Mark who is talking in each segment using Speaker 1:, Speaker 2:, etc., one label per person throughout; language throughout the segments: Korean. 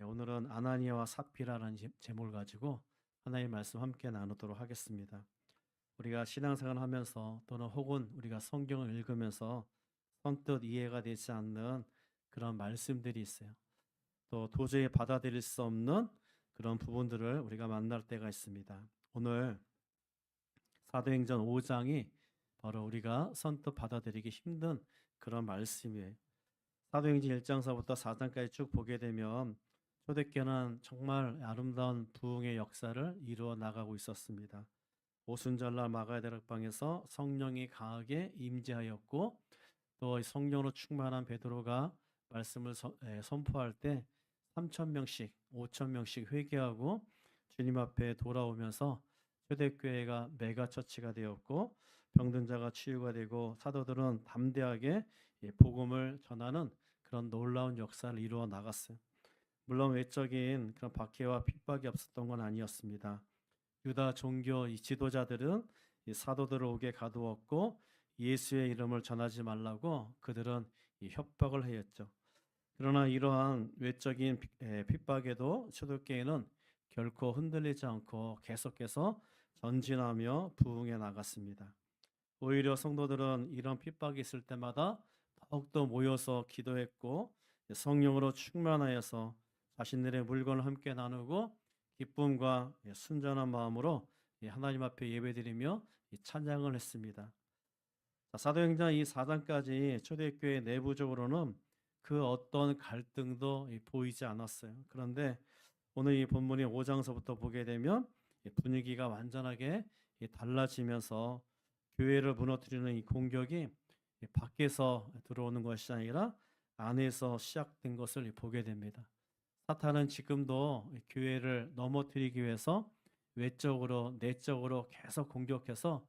Speaker 1: 오늘은 아나니아와 삽비라라는 제목을 가지고 하나님의 말씀 함께 나누도록 하겠습니다. 우리가 신앙생활을 하면서 또는 혹은 우리가 성경을 읽으면서 선뜻 이해가 되지 않는 그런 말씀들이 있어요. 또 도저히 받아들일 수 없는 그런 부분들을 우리가 만날 때가 있습니다. 오늘 사도행전 5장이 바로 우리가 선뜻 받아들이기 힘든 그런 말씀이에요. 사도행전 1장서부터 4장까지 쭉 보게 되면 초대교회는 정말 아름다운 부흥의 역사를 이루어 나가고 있었습니다. 오순절날 마가의 다락방에서 성령이 강하게 임재하였고 또 성령으로 충만한 베드로가 말씀을 선포할 때 3천 명씩 5천 명씩 회개하고 주님 앞에 돌아오면서 초대교회가 메가처치가 되었고 병든 자가 치유가 되고 사도들은 담대하게 복음을 전하는 그런 놀라운 역사를 이루어 나갔어요. 물론 외적인 그런 박해와 핍박이 없었던 건 아니었습니다. 유다 종교 이 지도자들은 이 사도들을 옥에 가두었고 예수의 이름을 전하지 말라고 그들은 이 협박을 하였죠. 그러나 이러한 외적인 핍박에도 초대교회는 결코 흔들리지 않고 계속해서 전진하며 부흥해 나갔습니다. 오히려 성도들은 이런 핍박이 있을 때마다 더욱더 모여서 기도했고 성령으로 충만하여서 자신들의 물건을 함께 나누고 기쁨과 순전한 마음으로 하나님 앞에 예배드리며 찬양을 했습니다. 사도행전 이 4장까지 초대교회 내부적으로는 그 어떤 갈등도 보이지 않았어요. 그런데 오늘 이 본문의 5장서부터 보게 되면 분위기가 완전하게 달라지면서 교회를 무너뜨리는 이 공격이 밖에서 들어오는 것이 아니라 안에서 시작된 것을 보게 됩니다. 사탄은 지금도 교회를 넘어뜨리기 위해서 외적으로 내적으로 계속 공격해서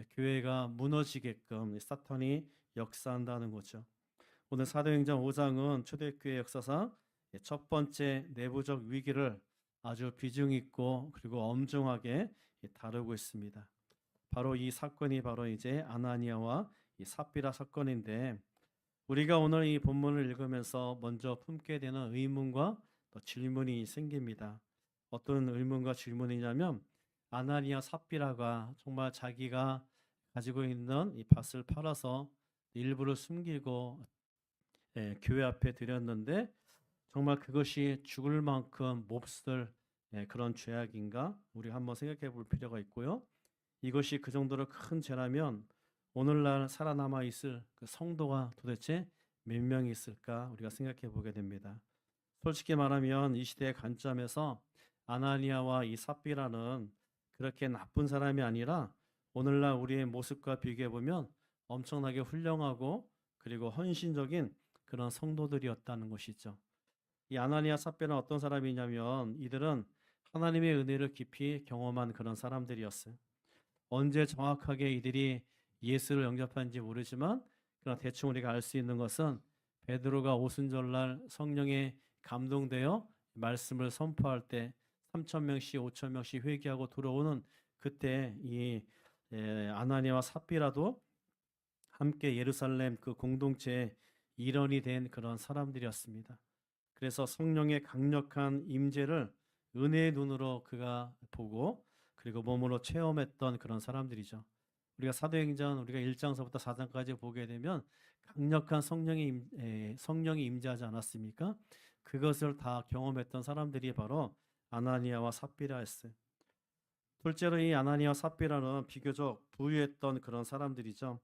Speaker 1: 교회가 무너지게끔 사탄이 역사한다는 거죠. 오늘 사도행전 5장은 초대교회 역사상 첫 번째 내부적 위기를 아주 비중 있고 그리고 엄중하게 다루고 있습니다. 바로 이 사건이 바로 이제 아나니아와 이 삽비라 사건인데 우리가 오늘 이 본문을 읽으면서 먼저 품게 되는 의문과 또 질문이 생깁니다. 어떤 의문과 질문이냐면 아나니아 삽비라가 정말 자기가 가지고 있는 이 밭을 팔아서 일부를 숨기고 교회 앞에 드렸는데 정말 그것이 죽을 만큼 몹쓸 그런 죄악인가? 우리 한번 생각해 볼 필요가 있고요. 이것이 그 정도로 큰 죄라면 오늘날 살아남아 있을 그 성도가 도대체 몇 명이 있을까? 우리가 생각해 보게 됩니다. 솔직히 말하면 이 시대의 관점에서 아나니아와 이 삽비라는 그렇게 나쁜 사람이 아니라 오늘날 우리의 모습과 비교해 보면 엄청나게 훌륭하고 그리고 헌신적인 그런 성도들이었다는 것이죠. 이 아나니아 삽비는 어떤 사람이냐면 이들은 하나님의 은혜를 깊이 경험한 그런 사람들이었어요. 언제 정확하게 이들이 예수를 영접한지 모르지만 그러나 대충 우리가 알 수 있는 것은 베드로가 오순절날 성령에 감동되어 말씀을 선포할 때 3천 명씩 5천 명씩 회개하고 들어오는 그때 이 아나니아와 삽비라도 함께 예루살렘 그 공동체의 일원이 된 그런 사람들이었습니다. 그래서 성령의 강력한 임재를 은혜의 눈으로 그가 보고 그리고 몸으로 체험했던 그런 사람들이죠. 우리가 사도행전 우리가 1장서부터 4장까지 보게 되면 강력한 성령이 임재하지 않았습니까? 그것을 다 경험했던 사람들이 바로 아나니아와 삽비라였어요. 둘째로 이 아나니아와 삽비라는 비교적 부유했던 그런 사람들이죠.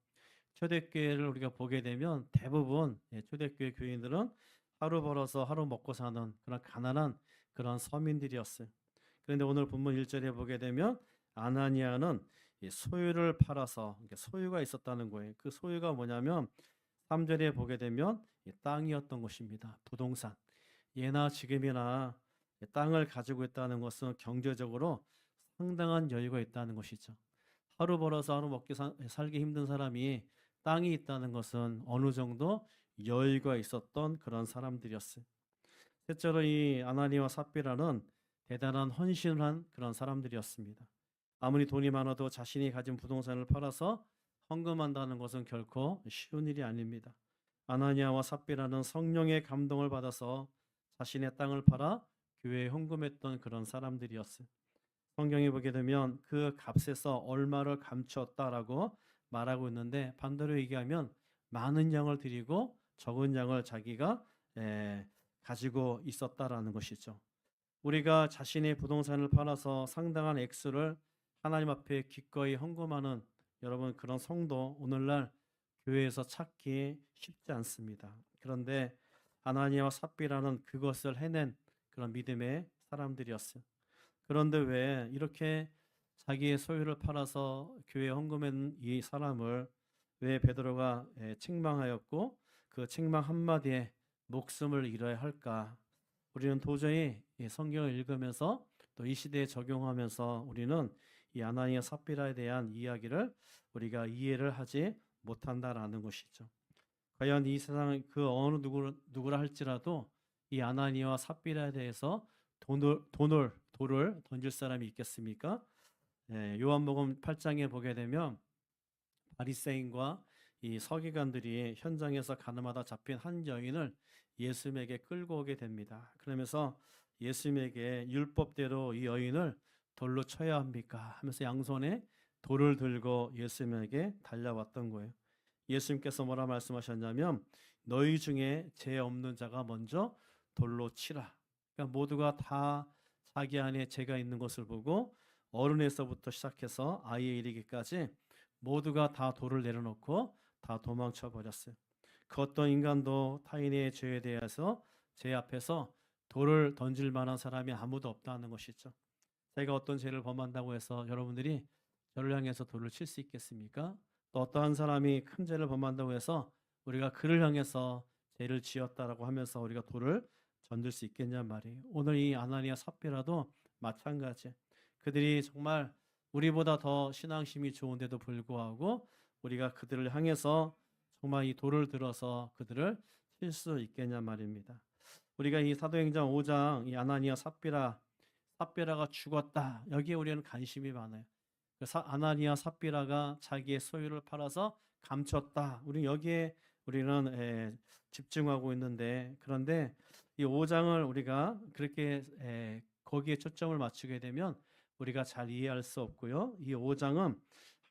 Speaker 1: 초대교회를 우리가 보게 되면 대부분 초대교회 교인들은 하루 벌어서 하루 먹고 사는 그런 가난한 그런 서민들이었어요. 그런데 오늘 본문 1절에 보게 되면 아나니아는 이 소유를 팔아서 소유가 있었다는 거예요. 그 소유가 뭐냐면 3절에 보게 되면 이 땅이었던 것입니다. 부동산. 예나 지금이나 땅을 가지고 있다는 것은 경제적으로 상당한 여유가 있다는 것이죠. 하루 벌어서 하루 살기 힘든 사람이 땅이 있다는 것은 어느 정도 여유가 있었던 그런 사람들이었어요. 셋째로 이 아나니와 삽비라는 대단한 헌신을 한 그런 사람들이었습니다. 아무리 돈이 많아도 자신이 가진 부동산을 팔아서 헌금한다는 것은 결코 쉬운 일이 아닙니다. 아나니아와 삽비라는 성령의 감동을 받아서 자신의 땅을 팔아 교회에 헌금했던 그런 사람들이었어요. 성경에 보게 되면 그 값에서 얼마를 감추었다라고 말하고 있는데 반대로 얘기하면 많은 양을 드리고 적은 양을 자기가 가지고 있었다라는 것이죠. 우리가 자신의 부동산을 팔아서 상당한 액수를 하나님 앞에 기꺼이 헌금하는 여러분 그런 성도 오늘날 교회에서 찾기 쉽지 않습니다. 그런데 아나니아와 삽비라는 그것을 해낸 그런 믿음의 사람들이었어요. 그런데 왜 이렇게 자기의 소유를 팔아서 교회에 헌금한 이 사람을 왜 베드로가 책망하였고 그 책망 한마디에 목숨을 잃어야 할까? 우리는 도저히 이 성경을 읽으면서 또 이 시대에 적용하면서 우리는 이 아나니아 삽비라에 대한 이야기를 우리가 이해를 하지 못한다라는 것이죠. 과연 이 세상 그 어느 누구라 할지라도 이 아나니아와 삽비라에 대해서 돌을 던질 사람이 있겠습니까? 요한복음 8장에 보게 되면 바리새인과 이 서기관들이 현장에서 가늠하다 잡힌 한 여인을 예수님에게 끌고 오게 됩니다. 그러면서 예수님에게 율법대로 이 여인을 돌로 쳐야 합니까? 하면서 양손에 돌을 들고 예수님에게 달려왔던 거예요. 예수님께서 뭐라 말씀하셨냐면 너희 중에 죄 없는 자가 먼저 돌로 치라. 그러니까 모두가 다 자기 안에 죄가 있는 것을 보고 어른에서부터 시작해서 아이에 이르기까지 모두가 다 돌을 내려놓고 다 도망쳐 버렸어요. 그 어떤 인간도 타인의 죄에 대해서 제 앞에서 돌을 던질 만한 사람이 아무도 없다는 것이죠. 제가 어떤 죄를 범한다고 해서 여러분들이 저를 향해서 돌을 칠 수 있겠습니까? 또 어떠한 사람이 큰 죄를 범한다고 해서 우리가 그를 향해서 죄를 지었다라고 하면서 우리가 돌을 던질 수 있겠냐 말이에요. 오늘 이 아나니아 삽비라도 마찬가지. 그들이 정말 우리보다 더 신앙심이 좋은데도 불구하고 우리가 그들을 향해서 정말 이 돌을 들어서 그들을 칠 수 있겠냐 말입니다. 우리가 이 사도행전 5장 이 아나니아 삽비라가 죽었다. 여기에 우리는 관심이 많아요. 아나니아 삽비라가 자기의 소유를 팔아서 감췄다. 우리 여기에 우리는 집중하고 있는데 그런데 이 5장을 우리가 그렇게 거기에 초점을 맞추게 되면 우리가 잘 이해할 수 없고요. 이 5장은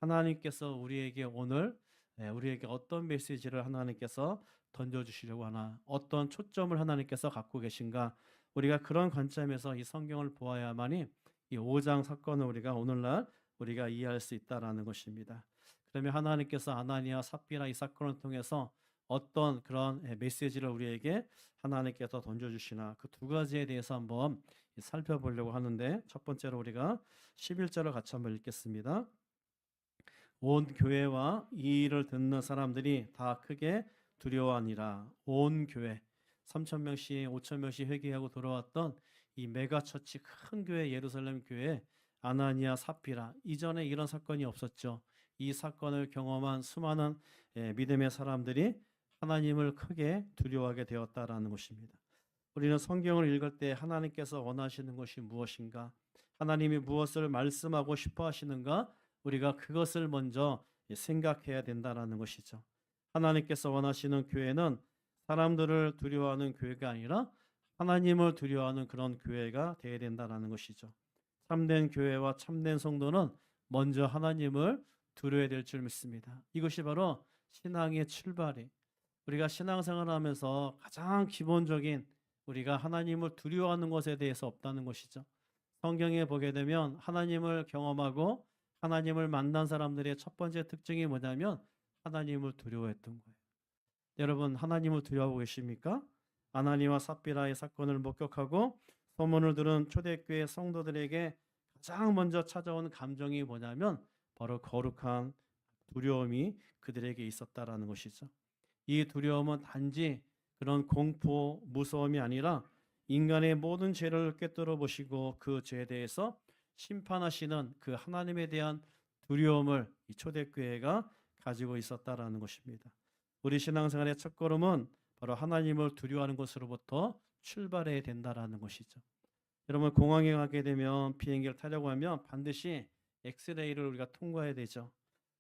Speaker 1: 하나님께서 우리에게 오늘 우리에게 어떤 메시지를 하나님께서 던져주시려고 하나, 어떤 초점을 하나님께서 갖고 계신가, 우리가 그런 관점에서 이 성경을 보아야만이 이 5장 사건을 우리가 오늘날 우리가 이해할 수 있다라는 것입니다. 그러면 하나님께서 아나니아 삽비라 이 사건을 통해서 어떤 그런 메시지를 우리에게 하나님께서 던져주시나 그 두 가지에 대해서 한번 살펴보려고 하는데 첫 번째로 우리가 11절을 같이 한번 읽겠습니다. 온 교회와 이 일을 듣는 사람들이 다 크게 두려워하니라. 온 교회 3,000명씩 5,000명씩 회개하고 돌아왔던 이 메가처치 큰 교회 예루살렘 교회 아나니아 삽비라 이전에 이런 사건이 없었죠. 이 사건을 경험한 수많은 믿음의 사람들이 하나님을 크게 두려워하게 되었다라는 것입니다. 우리는 성경을 읽을 때 하나님께서 원하시는 것이 무엇인가? 하나님이 무엇을 말씀하고 싶어 하시는가? 우리가 그것을 먼저 생각해야 된다라는 것이죠. 하나님께서 원하시는 교회는 사람들을 두려워하는 교회가 아니라 하나님을 두려워하는 그런 교회가 되어야 된다라는 것이죠. 참된 교회와 참된 성도는 먼저 하나님을 두려워야 될 줄 믿습니다. 이것이 바로 신앙의 출발이 우리가 신앙생활을 하면서 가장 기본적인 우리가 하나님을 두려워하는 것에 대해서 없다는 것이죠. 성경에 보게 되면 하나님을 경험하고 하나님을 만난 사람들의 첫 번째 특징이 뭐냐면 하나님을 두려워했던 거예요. 여러분 하나님을 두려워하고 계십니까? 아나니와 삽비라의 사건을 목격하고 소문을 들은 초대교회 성도들에게 가장 먼저 찾아오는 감정이 뭐냐면 바로 거룩한 두려움이 그들에게 있었다라는 것이죠. 이 두려움은 단지 그런 공포, 무서움이 아니라 인간의 모든 죄를 꿰뚫어 보시고 그 죄에 대해서 심판하시는 그 하나님에 대한 두려움을 이 초대교회가 가지고 있었다라는 것입니다. 우리 신앙생활의 첫걸음은 바로 하나님을 두려워하는 것으로부터 출발해야 된다라는 것이죠. 여러분 공항에 가게 되면 비행기를 타려고 하면 반드시 엑스레이를 우리가 통과해야 되죠.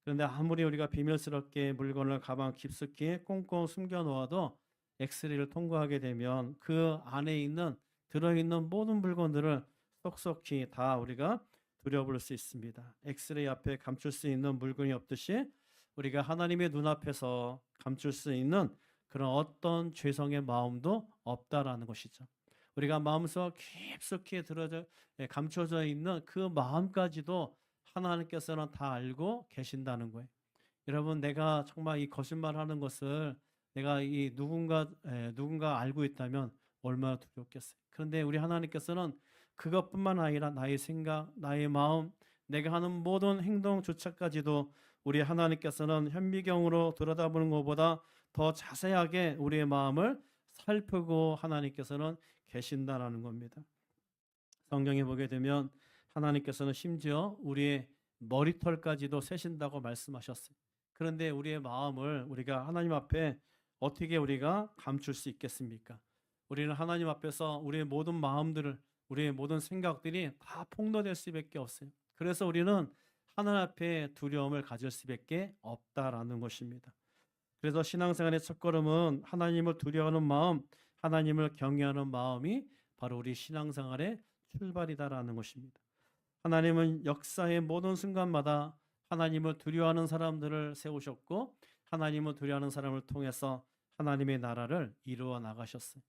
Speaker 1: 그런데 아무리 우리가 비밀스럽게 물건을 가방 깊숙이 꽁꽁 숨겨 놓아도 엑스레이를 통과하게 되면 그 안에 있는 들어있는 모든 물건들을 속속히 다 우리가 들여볼 수 있습니다. 엑스레이 앞에 감출 수 있는 물건이 없듯이 우리가 하나님의 눈앞에서 감출 수 있는 그런 어떤 죄성의 마음도 없다라는 것이죠. 우리가 마음속 깊숙이 감춰져 있는 그 마음까지도 하나님께서는 다 알고 계신다는 거예요. 여러분, 내가 정말 이 거짓말하는 것을 내가 이 누군가 알고 있다면 얼마나 두렵겠어요. 그런데 우리 하나님께서는 그것뿐만 아니라 나의 생각, 나의 마음, 내가 하는 모든 행동조차까지도 우리 하나님께서는 현미경으로 들여다보는 것보다 더 자세하게 우리의 마음을 살피고 하나님께서는 계신다라는 겁니다. 성경에 보게 되면 하나님께서는 심지어 우리의 머리털까지도 세신다고 말씀하셨어요. 그런데 우리의 마음을 우리가 하나님 앞에 어떻게 우리가 감출 수 있겠습니까? 우리는 하나님 앞에서 우리의 모든 마음들을, 우리의 모든 생각들이 다 폭로될 수밖에 없어요. 그래서 우리는 하나님 앞에 두려움을 가질 수밖에 없다라는 것입니다. 그래서 신앙생활의 첫걸음은 하나님을 두려워하는 마음, 하나님을 경외하는 마음이 바로 우리 신앙생활의 출발이다라는 것입니다. 하나님은 역사의 모든 순간마다 하나님을 두려워하는 사람들을 세우셨고 하나님을 두려워하는 사람을 통해서 하나님의 나라를 이루어 나가셨어요.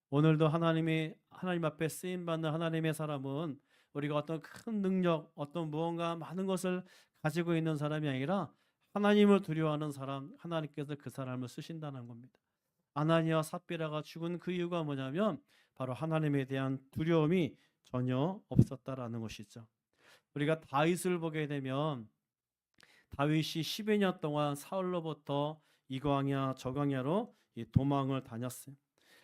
Speaker 1: 오늘도 하나님 앞에 쓰임 받는 하나님의 사람은 우리가 어떤 큰 능력, 어떤 무언가 많은 것을 가지고 있는 사람이 아니라 하나님을 두려워하는 사람, 하나님께서 그 사람을 쓰신다는 겁니다. 아나니아와 삽비라가 죽은 그 이유가 뭐냐면 바로 하나님에 대한 두려움이 전혀 없었다라는 것이죠. 우리가 다윗을 보게 되면 다윗이 10여 년 동안 사울로부터 이 광야 저 광야로 도망을 다녔어요.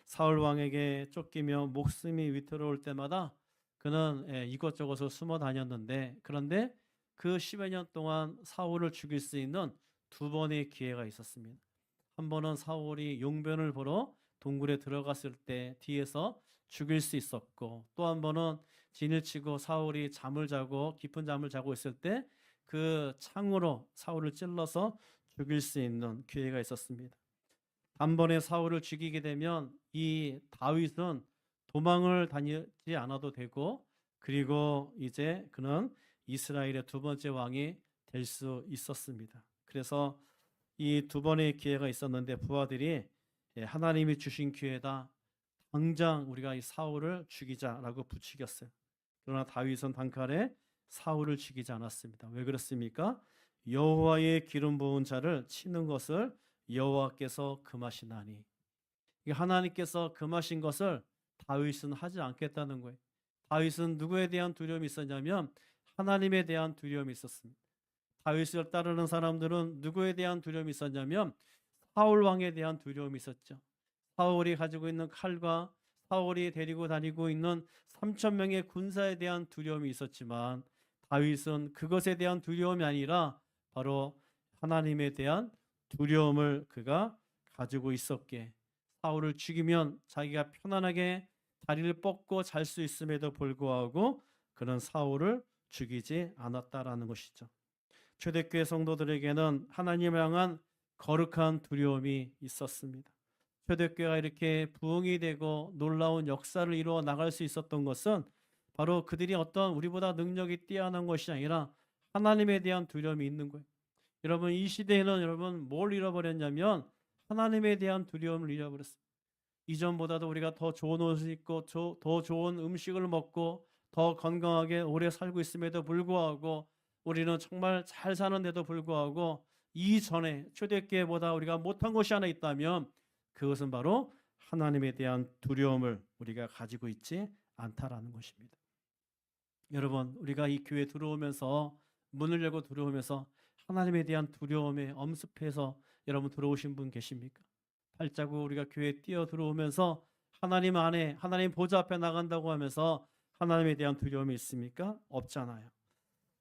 Speaker 1: 사울 왕에게 쫓기며 목숨이 위태로울 때마다 그는 이것저것을 숨어 다녔는데, 그런데 그 10여 년 동안 사울을 죽일 수 있는 두 번의 기회가 있었습니다. 한 번은 사울이 용변을 보러 동굴에 들어갔을 때 뒤에서 죽일 수 있었고, 또 한 번은 진을 치고 사울이 깊은 잠을 자고 있을 때 그 창으로 사울을 찔러서 죽일 수 있는 기회가 있었습니다. 단번에 사울을 죽이게 되면 이 다윗은 도망을 다니지 않아도 되고, 그리고 이제 그는 이스라엘의 두 번째 왕이 될 수 있었습니다. 그래서 이 두 번의 기회가 있었는데 부하들이 하나님이 주신 기회다, 당장 우리가 이 사울을 죽이자라고 부추겼어요. 그러나 다윗은 단칼에 사울을 죽이지 않았습니다. 왜 그렇습니까? 여호와의 기름 부은 자를 치는 것을 여호와께서 금하시나니. 하나님께서 금하신 것을 다윗은 하지 않겠다는 거예요. 다윗은 누구에 대한 두려움이 있었냐면 하나님에 대한 두려움이 있었습니다. 다윗을 따르는 사람들은 누구에 대한 두려움이 있었냐면 사울 왕에 대한 두려움이 있었죠. 사울이 가지고 있는 칼과 사울이 데리고 다니고 있는 3천 명의 군사에 대한 두려움이 있었지만 다윗은 그것에 대한 두려움이 아니라 바로 하나님에 대한 두려움을 그가 가지고 있었기에 사울을 죽이면 자기가 편안하게 다리를 뻗고 잘 수 있음에도 불구하고 그는 사울을 죽이지 않았다라는 것이죠. 초대교회 성도들에게는 하나님을 향한 거룩한 두려움이 있었습니다. 초대교회가 이렇게 부흥이 되고 놀라운 역사를 이루어 나갈 수 있었던 것은 바로 그들이 어떤 우리보다 능력이 뛰어난 것이 아니라 하나님에 대한 두려움이 있는 거예요. 여러분, 이 시대에는 여러분 뭘 잃어버렸냐면 하나님에 대한 두려움을 잃어버렸어요. 이전보다도 우리가 더 좋은 옷을 입고 더 좋은 음식을 먹고 더 건강하게 오래 살고 있음에도 불구하고 우리는 정말 잘 사는데도 불구하고 이전에 초대교회보다 우리가 못한 것이 하나 있다면 그것은 바로 하나님에 대한 두려움을 우리가 가지고 있지 않다라는 것입니다. 여러분, 우리가 이 교회에 들어오면서 문을 열고 들어오면서 하나님에 대한 두려움에 엄습해서 여러분 들어오신 분 계십니까? 발자국 우리가 교회에 뛰어 들어오면서 하나님 안에 하나님 보좌 앞에 나간다고 하면서 하나님에 대한 두려움이 있습니까? 없잖아요.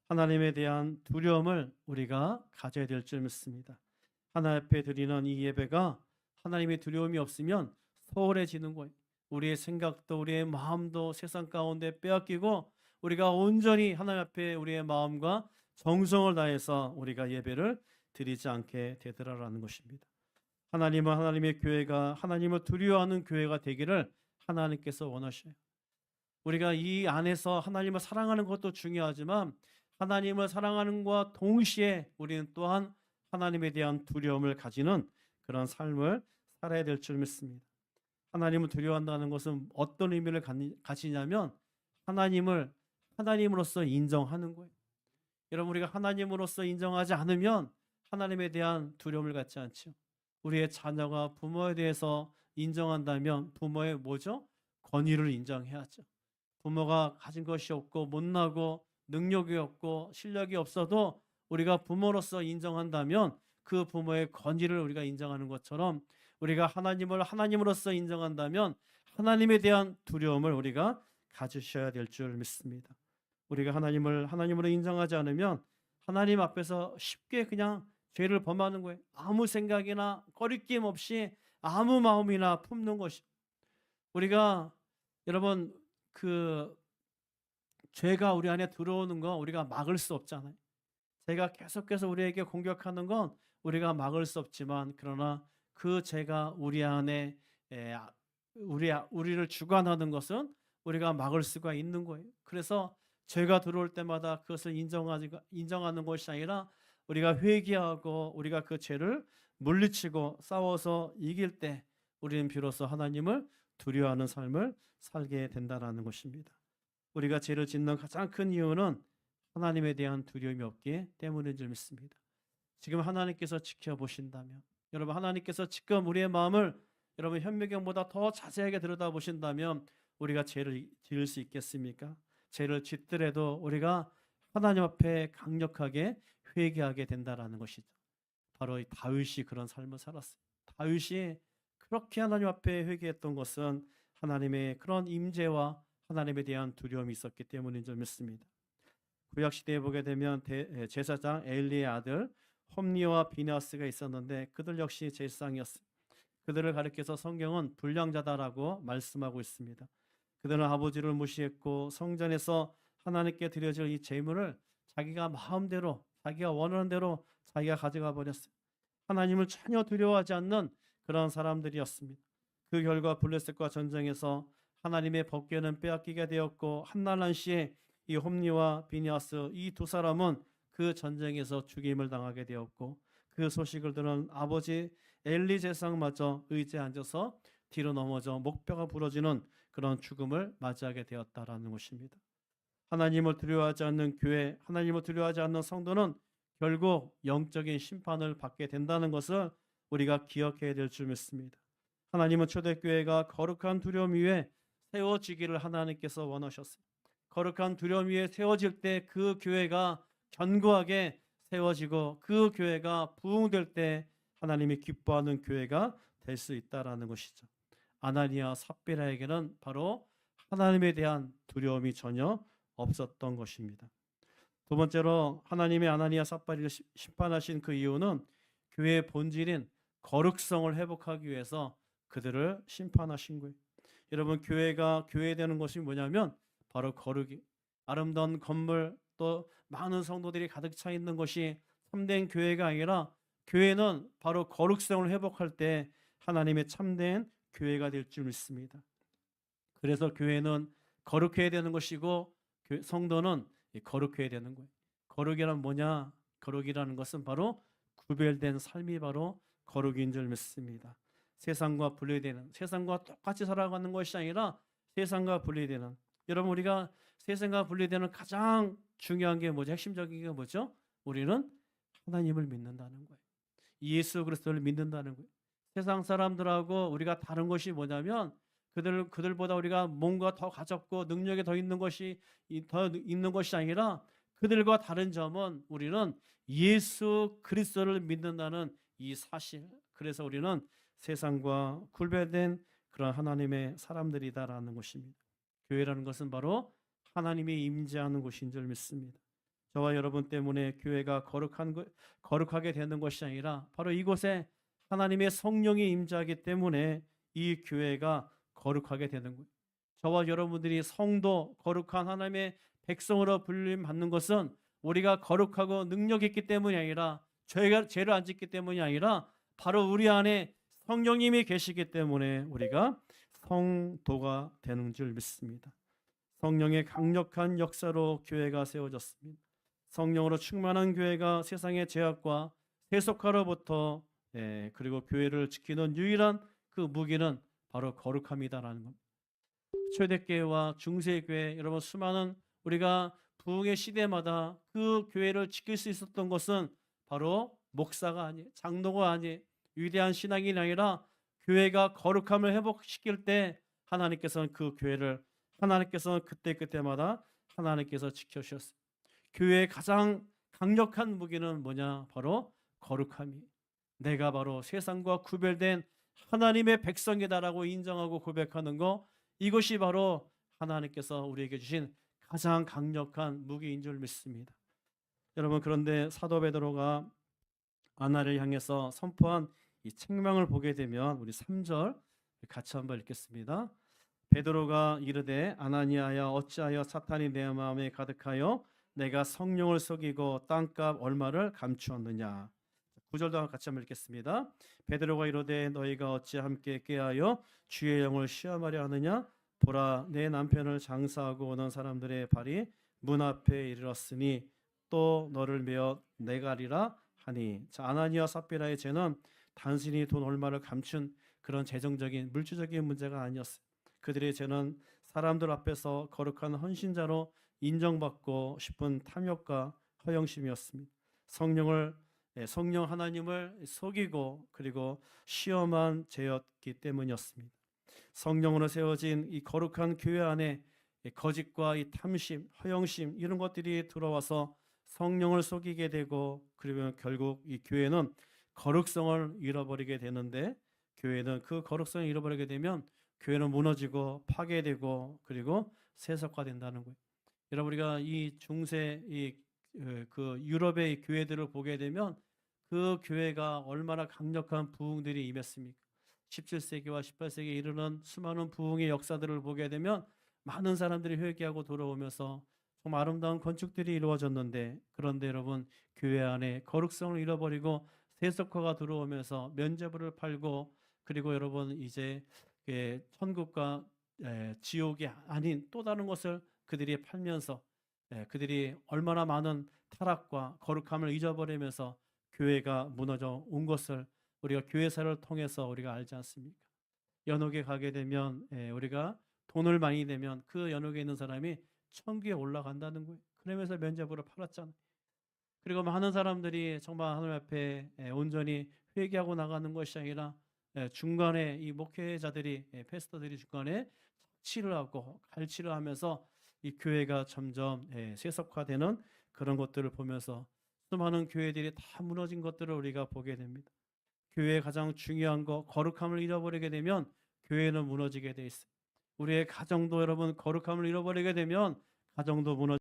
Speaker 1: 하나님에 대한 두려움을 우리가 가져야 될 줄 믿습니다. 하나님 앞에 드리는 이 예배가 하나님의 두려움이 없으면 소홀해지는 거예요. 우리의 생각도 우리의 마음도 세상 가운데 빼앗기고 우리가 온전히 하나님 앞에 우리의 마음과 정성을 다해서 우리가 예배를 드리지 않게 되더라라는 것입니다. 하나님은 하나님의 교회가 하나님을 두려워하는 교회가 되기를 하나님께서 원하셔요. 우리가 이 안에서 하나님을 사랑하는 것도 중요하지만 하나님을 사랑하는 것과 동시에 우리는 또한 하나님에 대한 두려움을 가지는 그런 삶을 살아야 될 줄 믿습니다. 하나님을 두려워한다는 것은 어떤 의미를 가지냐면 하나님을 하나님으로서 인정하는 거예요. 여러분, 우리가 하나님으로서 인정하지 않으면 하나님에 대한 두려움을 갖지 않죠. 우리의 자녀가 부모에 대해서 인정한다면 부모의 뭐죠? 권위를 인정해야죠. 부모가 가진 것이 없고 못나고 능력이 없고 실력이 없어도 우리가 부모로서 인정한다면 그 부모의 권위를 우리가 인정하는 것처럼 우리가 하나님을 하나님으로서 인정한다면 하나님에 대한 두려움을 우리가 가지셔야 될 줄 믿습니다. 우리가 하나님을 하나님으로 인정하지 않으면 하나님 앞에서 쉽게 그냥 죄를 범하는 거예요. 아무 생각이나 거리낌 없이 아무 마음이나 품는 것이. 우리가 여러분 그 죄가 우리 안에 들어오는 거 우리가 막을 수 없잖아요. 죄가 계속해서 우리에게 공격하는 건 우리가 막을 수 없지만 그러나 그 죄가 우리 안에 우리를 주관하는 것은 우리가 막을 수가 있는 거예요. 그래서 죄가 들어올 때마다 그것을 인정하는 것이 아니라 우리가 회개하고 우리가 그 죄를 물리치고 싸워서 이길 때 우리는 비로소 하나님을 두려워하는 삶을 살게 된다는 것입니다. 우리가 죄를 짓는 가장 큰 이유는 하나님에 대한 두려움이 없기 때문인 줄 믿습니다. 지금 하나님께서 지켜보신다면 여러분 하나님께서 지금 우리의 마음을 여러분 현미경보다 더 자세하게 들여다보신다면 우리가 죄를 지을 수 있겠습니까? 죄를 짓더라도 우리가 하나님 앞에 강력하게 회개하게 된다라는 것이죠. 바로 이 다윗이 그런 삶을 살았어요. 다윗이 그렇게 하나님 앞에 회개했던 것은 하나님의 그런 임재와 하나님에 대한 두려움이 있었기 때문인 줄 믿습니다. 구약 시대에 보게 되면 제사장 엘리의 아들 홈리와 비느하스가 있었는데 그들 역시 제사장이었어요. 그들을 가리켜서 성경은 불량자다라고 말씀하고 있습니다. 그들은 아버지를 무시했고 성전에서 하나님께 드려질 이 제물을 자기가 마음대로 자기가 원하는 대로 자기가 가져가 버렸어요. 하나님을 전혀 두려워하지 않는 그런 사람들이었습니다. 그 결과 블레셋과 전쟁에서 하나님의 법궤는 빼앗기게 되었고 한날란시에 이 홈리와 비느하스 이 두 사람은 그 전쟁에서 죽임을 당하게 되었고 그 소식을 들은 아버지 엘리 제사장마저 의자에 앉아서 뒤로 넘어져 목뼈가 부러지는 그런 죽음을 맞이하게 되었다라는 것입니다. 하나님을 두려워하지 않는 교회, 하나님을 두려워하지 않는 성도는 결국 영적인 심판을 받게 된다는 것을 우리가 기억해야 될 줄 믿습니다. 하나님은 초대교회가 거룩한 두려움 위에 세워지기를 하나님께서 원하셨어요. 거룩한 두려움 위에 세워질 때 그 교회가 견고하게 세워지고 그 교회가 부흥될 때 하나님이 기뻐하는 교회가 될 수 있다라는 것이죠. 아나니아 삽비라에게는 바로 하나님에 대한 두려움이 전혀 없었던 것입니다. 두 번째로 하나님의 아나니아 삽비라를 심판하신 그 이유는 교회의 본질인 거룩성을 회복하기 위해서 그들을 심판하신 거예요. 여러분 교회가 교회되는 것이 뭐냐면 바로 거룩이 아름다운 건물 또 많은 성도들이 가득 차 있는 것이 참된 교회가 아니라 교회는 바로 거룩성을 회복할 때 하나님의 참된 교회가 될 줄 믿습니다. 그래서 교회는 거룩해야 되는 것이고 성도는 거룩해야 되는 거예요. 거룩이란 뭐냐? 거룩이라는 것은 바로 구별된 삶이 바로 거룩인 줄 믿습니다. 세상과 분리되는 세상과 똑같이 살아가는 것이 아니라 세상과 분리되는 여러분 우리가 세상과 분리되는 가장 중요한 게 뭐죠? 핵심적인 게 뭐죠? 우리는 하나님을 믿는다는 거예요. 예수 그리스도를 믿는다는 거예요. 세상 사람들하고 우리가 다른 것이 뭐냐면 그들보다 우리가 뭔가 더 가졌고 능력이 더 있는 것이 아니라 그들과 다른 점은 우리는 예수 그리스도를 믿는다는 이 사실. 그래서 우리는 세상과 구별된 그런 하나님의 사람들이다라는 것입니다. 교회라는 것은 바로 하나님이 임재하는 곳인 줄 믿습니다. 저와 여러분 때문에 교회가 거룩하게 되는 것이 아니라 바로 이곳에 하나님의 성령이 임재하기 때문에 이 교회가 거룩하게 되는 거예요. 저와 여러분들이 성도 거룩한 하나님의 백성으로 불림받는 것은 우리가 거룩하고 능력이 있기 때문이 아니라 죄를 안 짓기 때문이 아니라 바로 우리 안에 성령님이 계시기 때문에 우리가 성도가 되는 줄 믿습니다. 성령의 강력한 역사로 교회가 세워졌습니다. 성령으로 충만한 교회가 세상의 죄악과 세속화로부터 그리고 교회를 지키는 유일한 그 무기는 바로 거룩함이다라는 겁니다. 초대교회와 중세교회 여러분 수많은 우리가 부흥의 시대마다 그 교회를 지킬 수 있었던 것은 바로 목사가 아니에요. 장로가 아니에요. 위대한 신앙이 아니라 교회가 거룩함을 회복시킬 때 하나님께서는 그 교회를 하나님께서는 그때그때마다 하나님께서 지켜주셨어요. 교회의 가장 강력한 무기는 뭐냐? 바로 거룩함이. 내가 바로 세상과 구별된 하나님의 백성이다라고 인정하고 고백하는 거, 이것이 바로 하나님께서 우리에게 주신 가장 강력한 무기인 줄 믿습니다. 여러분, 그런데 사도 베드로가 아나를 향해서 선포한 이 책망을 보게 되면 우리 3절 같이 한번 읽겠습니다. 베드로가 이르되 아나니아야 어찌하여 사탄이 내 마음에 가득하여 내가 성령을 속이고 땅값 얼마를 감추었느냐. 9절도 같이 한번 읽겠습니다. 베드로가 이르되 너희가 어찌 함께 깨하여 주의 영을 시험하려 하느냐. 보라 내 남편을 장사하고 오는 사람들의 발이 문 앞에 이르렀으니 또 너를 메어 내가리라 하니. 자, 아나니아 삽비라의 죄는 단순히 돈 얼마를 감춘 그런 재정적인 물질적인 문제가 아니었어요. 그들의 죄는 사람들 앞에서 거룩한 헌신자로 인정받고 싶은 탐욕과 허영심이었습니다. 성령 하나님을 속이고 그리고 시험한 죄였기 때문이었습니다. 성령으로 세워진 이 거룩한 교회 안에 거짓과 이 탐심, 허영심 이런 것들이 들어와서 성령을 속이게 되고 그리고 결국 이 교회는 거룩성을 잃어버리게 되는데, 교회는 그 거룩성을 잃어버리게 되면 교회는 무너지고 파괴되고 그리고 세속화된다는 거예요. 여러분, 우리가 이 중세 그 유럽의 교회들을 보게 되면 그 교회가 얼마나 강력한 부흥들이 임했습니까? 17세기와 18세기에 이르는 수많은 부흥의 역사들을 보게 되면 많은 사람들이 회개하고 돌아오면서 정말 아름다운 건축들이 이루어졌는데, 그런데 여러분 교회 안에 거룩성을 잃어버리고 세속화가 들어오면서 면죄부를 팔고 그리고 여러분 이제 천국과 지옥이 아닌 또 다른 것을 그들이 팔면서 그들이 얼마나 많은 타락과 거룩함을 잊어버리면서 교회가 무너져 온 것을 우리가 교회사를 통해서 우리가 알지 않습니까? 연옥에 가게 되면 우리가 돈을 많이 내면 그 연옥에 있는 사람이 천국에 올라간다는 거예요. 그러면서 면죄부를 팔았잖아요. 그리고 많은 사람들이 정말 하나님 앞에 온전히 회개하고 나가는 것이 아니라 중간에 이 목회자들이 패스터들이 중간에 착취를 하고 갈취를 하면서 이 교회가 점점 세속화되는 그런 것들을 보면서 수많은 교회들이 다 무너진 것들을 우리가 보게 됩니다. 교회의 가장 중요한 거 거룩함을 잃어버리게 되면 교회는 무너지게 돼 있어요. 우리의 가정도 여러분 거룩함을 잃어버리게 되면 가정도 무너지게